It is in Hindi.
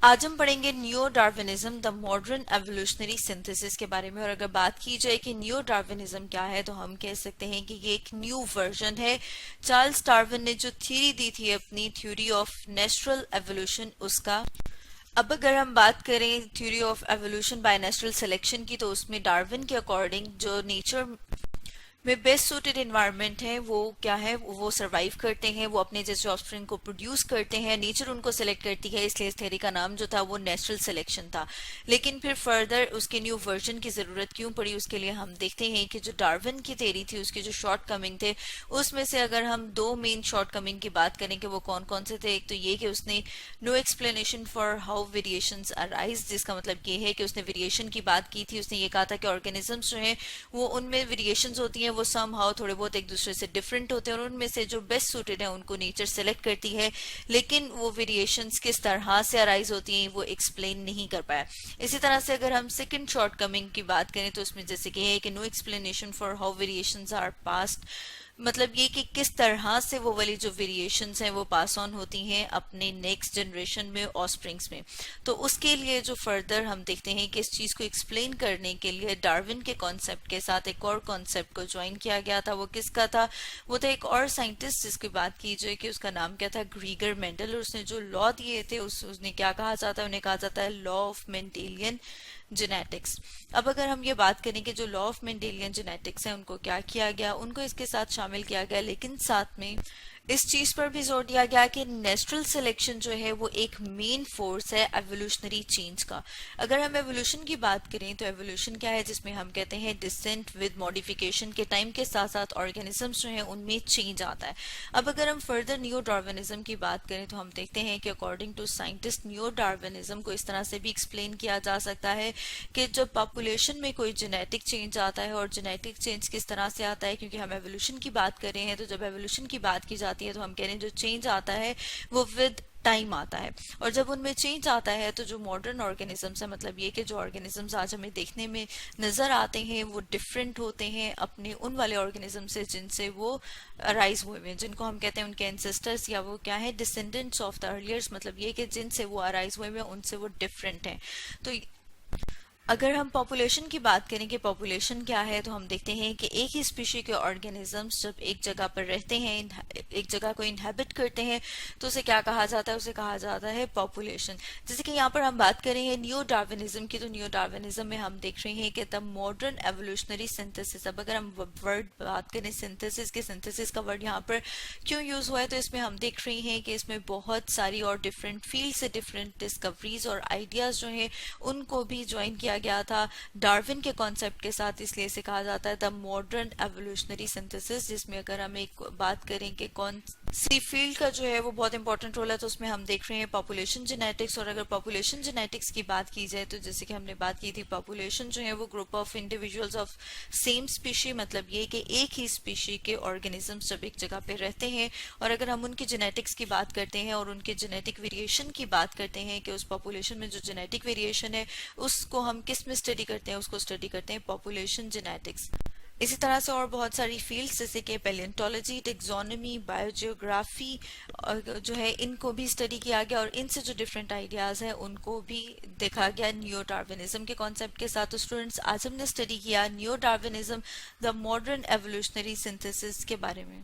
आज हम पढ़ेंगे neo Darwinism the modern evolutionary synthesis के बारे में। और अगर बात की जाए कि नियो डार्विनिज्म क्या है तो हम कह सकते हैं कि ये एक न्यू वर्जन है। चार्ल्स डार्विन ने जो थ्योरी दी थी अपनी थ्योरी ऑफ नेचुरल एवोल्यूशन उसका। अब अगर हम बात करें theory of evolution by natural selection की तो उसमें डार्विन के अकॉर्डिंग जो नेचर में बेस्ट सूटेड इन्वायरमेंट है वो क्या है, वो सरवाइव करते हैं, वो अपने जैसे ऑफस्प्रिंग को प्रोड्यूस करते हैं, नेचर उनको सिलेक्ट करती है। इसलिए इस थ्योरी का नाम जो था वो नेचुरल सिलेक्शन था। लेकिन फिर फर्दर उसके न्यू वर्जन की जरूरत क्यों पड़ी, उसके लिए हम देखते हैं कि जो डार्विन की थ्योरी थी उसके जो शॉर्ट कमिंग थे उसमें से अगर हम दो मेन शॉर्ट कमिंग की बात करें कि वो कौन कौन से थे। एक तो ये कि उसने no explanation for how variations arise, जिसका मतलब ये है कि उसने वेरिएशन की बात की थी। उसने ये कहा था कि ऑर्गेनिजम्स जो हैं वो उनमें वेरिएशंस होती हैं, वो सम हाउ थोड़े बहुत एक दूसरे से डिफरेंट होते हैं और उनमें से जो बेस्ट सूटेड है उनको नेचर सेलेक्ट करती है। लेकिन वो वेरिएशंस किस तरह से अराइज होती हैं वो एक्सप्लेन नहीं कर पाया। इसी तरह से अगर हम सेकंड शॉर्ट कमिंग की बात करें तो उसमें जैसे कि है कि no explanation for how variations are passed, मतलब ये कि किस तरह से वो वाली जो वेरिएशंस हैं वो पास ऑन होती हैं अपने नेक्स्ट जनरेशन में ऑफस्प्रिंग्स में। तो उसके लिए जो फर्दर हम देखते हैं कि इस चीज को एक्सप्लेन करने के लिए डार्विन के कॉन्सेप्ट के साथ एक और कॉन्सेप्ट को ज्वाइन किया गया था। वो किसका था, वो था एक और साइंटिस्ट जिसकी बात की जाए कि उसका नाम क्या था, ग्रीगर मेंडल। और उसने जो लॉ दिए थे उसने क्या कहा जाता है, उन्हें कहा जाता है लॉ ऑफ मेंडेलियन जेनेटिक्स। अब अगर हम ये बात करें कि जो लॉ ऑफ मेंडेलियन जेनेटिक्स है उनको क्या किया गया, उनको इसके साथ शामिल किया गया, लेकिन साथ में इस चीज पर भी जोर दिया गया कि नेचुरल सिलेक्शन जो है वो एक मेन फोर्स है एवोल्यूशनरी चेंज का। अगर हम एवोल्यूशन की बात करें तो एवोल्यूशन क्या है, जिसमें हम कहते हैं डिसेंट विद मॉडिफिकेशन, के टाइम के साथ साथ ऑर्गेनिजम्स जो है उनमें चेंज आता है। अब अगर हम फर्दर नियो डार्विनिज्म की बात करें तो हम देखते हैं कि according to scientist neo Darwinism को इस तरह से भी एक्सप्लेन किया जा सकता है कि जब पॉपुलेशन में कोई जेनेटिक चेंज आता है, और जेनेटिक चेंज किस तरह से आता है, क्योंकि हम एवोल्यूशन की बात कर रहे हैं तो जब एवोल्यूशन की बात की जाती है तो हम कह रहे हैं जो चेंज आता है वो विद टाइम आता है। और जब उनमें चेंज आता है तो जो मॉडर्न ऑर्गेनिजम्स है, मतलब ये कि जो ऑर्गेनिजम्स आज हमें देखने में नजर आते हैं वो डिफरेंट होते हैं अपने उन वाले ऑर्गेनिज्म से जिनसे वो अराइज हुए हैं, जिनको हम कहते हैं उनके एंसेस्टर्स या वो क्या है डिसेंडेंट्स ऑफ द अर्लियर्स, मतलब ये कि जिनसे वो अराइज हुए हैं उनसे वो डिफरेंट हैं। तो अगर हम पॉपुलेशन की बात करें कि पॉपुलेशन क्या है तो हम देखते हैं कि एक ही स्पीशी के ऑर्गेनिजम्स जब एक जगह पर रहते हैं, एक जगह को इनहेबिट करते हैं, तो उसे क्या कहा जाता है, उसे कहा जाता है पॉपुलेशन। जैसे कि यहाँ पर हम बात करें हैं नियो डार्विनिज्म की, तो नियो डार्विनिज्म में हम देख रहे हैं कि द मॉडर्न एवोल्यूशनरी सिंथेसिस। अब अगर हम वर्ड बात करें सिंथेसिस के, सिंथेसिस का वर्ड यहाँ पर क्यों यूज हुआ है, तो इसमें हम देख रहे हैं कि इसमें बहुत सारी और डिफरेंट फील्ड से डिफरेंट डिस्कवरीज और आइडियाज जो हैं उनको भी ज्वाइन किया गया था डार्विन के कॉन्सेप्ट के साथ। इसलिए इसे कहा जाता है द मॉडर्न एवोल्यूशनरी सिंथेसिस। जिसमें अगर हम एक बात करें कि कौन सी फील्ड का जो है वो बहुत इंपॉर्टेंट रोल है तो उसमें हम देख रहे हैं पॉपुलेशन जेनेटिक्स। और अगर पॉपुलेशन जेनेटिक्स की बात की जाए तो जैसे कि हमने बात की थी, पॉपुलेशन जो है वो group of individuals of same species, मतलब ये कि एक ही स्पीशी के ऑर्गेनिजम्स जब एक जगह पे रहते हैं और अगर हम उनकी जेनेटिक्स की बात करते हैं और उनके जेनेटिक वेरिएशन की बात करते हैं कि उस पॉपुलेशन में जो जेनेटिक वेरिएशन है उसको हम किस में स्टडी करते हैं, उसको स्टडी करते हैं पॉपुलेशन जेनेटिक्स। इसी तरह से और बहुत सारी फील्ड्स जैसे कि पैलियोंटोलॉजी, टेक्सोनोमी, बायोजियोग्राफी जो है इनको भी स्टडी किया गया और इनसे जो डिफरेंट आइडियाज हैं उनको भी देखा गया नियो डार्विनिज्म के कॉन्सेप्ट के साथ। तो स्टूडेंट्स आज हमने स्टडी किया neo Darwinism the modern evolutionary synthesis के बारे में।